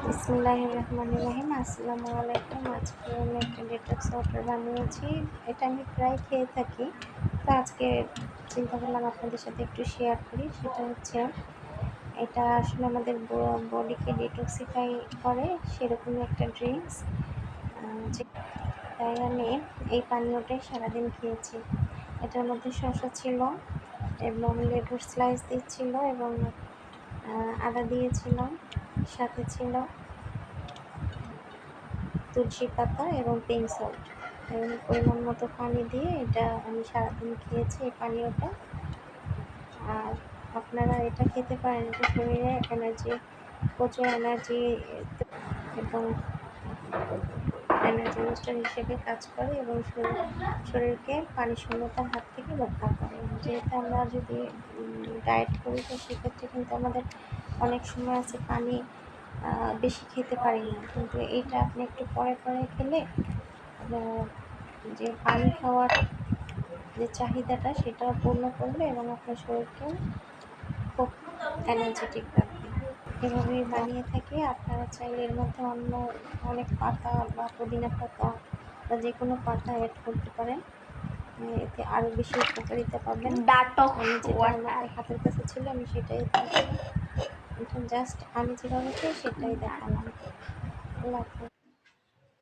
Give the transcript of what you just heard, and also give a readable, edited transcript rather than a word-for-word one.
বিসমিল্লাহির রহমানির রহিম। আসসালামু আলাইকুম। আজকে আমি একটা ডিটক্স ওয়াটার বানিয়েছি। এটা আমি প্রায় খেয়ে থাকি। তো আজকে চিন্তা করলাম আপনাদের সাথে একটু শেয়ার করি। সেটা হচ্ছে এটা আসলে আমাদের বডিকে ডিটক্সিফাই করে সেরকমই একটা ড্রিঙ্কস। তাই আমি এই পানীয়টাই সারাদিন খেয়েছি। এটার মধ্যে শসা ছিল এবং লেবুর স্লাইস দিচ্ছিল এবং আদা দিয়েছিলাম, সাথে ছিল তুলসী পাতা এবং পিঙ্ক সল্ট এবং পরিমাণ মতো পানি দিয়ে এটা আমি সারাদিন খেয়েছি এই পানীয়টা। আর আপনারা এটা খেতে পারেন। এটা শরীরে এনার্জি, প্রচুর এনার্জি এবং এনার্জি বুস্টার হিসেবে কাজ করে এবং শরীরকে পানি শূন্যতার হাত থেকে রক্ষা করে। যেহেতু আমরা যদি ডায়েট করি তো সেক্ষেত্রে কিন্তু আমাদের অনেক সময় আছে পানি বেশি খেতে পারি না, কিন্তু এইটা আপনি একটু পরে পরে খেলে যে পানি খাওয়ার যে চাহিদাটা সেটাও পূর্ণ করবে এবং আপনার শরীরকেও খুব এনার্জেটিক রাখবে। এভাবেই বানিয়ে থাকি। আপনারা চাইলে এর মধ্যে অন্য অনেক পাতা বা পুদিনা পাতা বা যে কোনো পাতা অ্যাড করতে পারেন। এতে আরও বেশি উপকারিতা পাবেন। আমি যেটা আমার হাতের কাছে ছিল আমি সেটাই দিয়েছি। এটা জাস্ট আমি যেভাবে খাই সেটাই দেখালাম। আল্লাহ হাফেজ।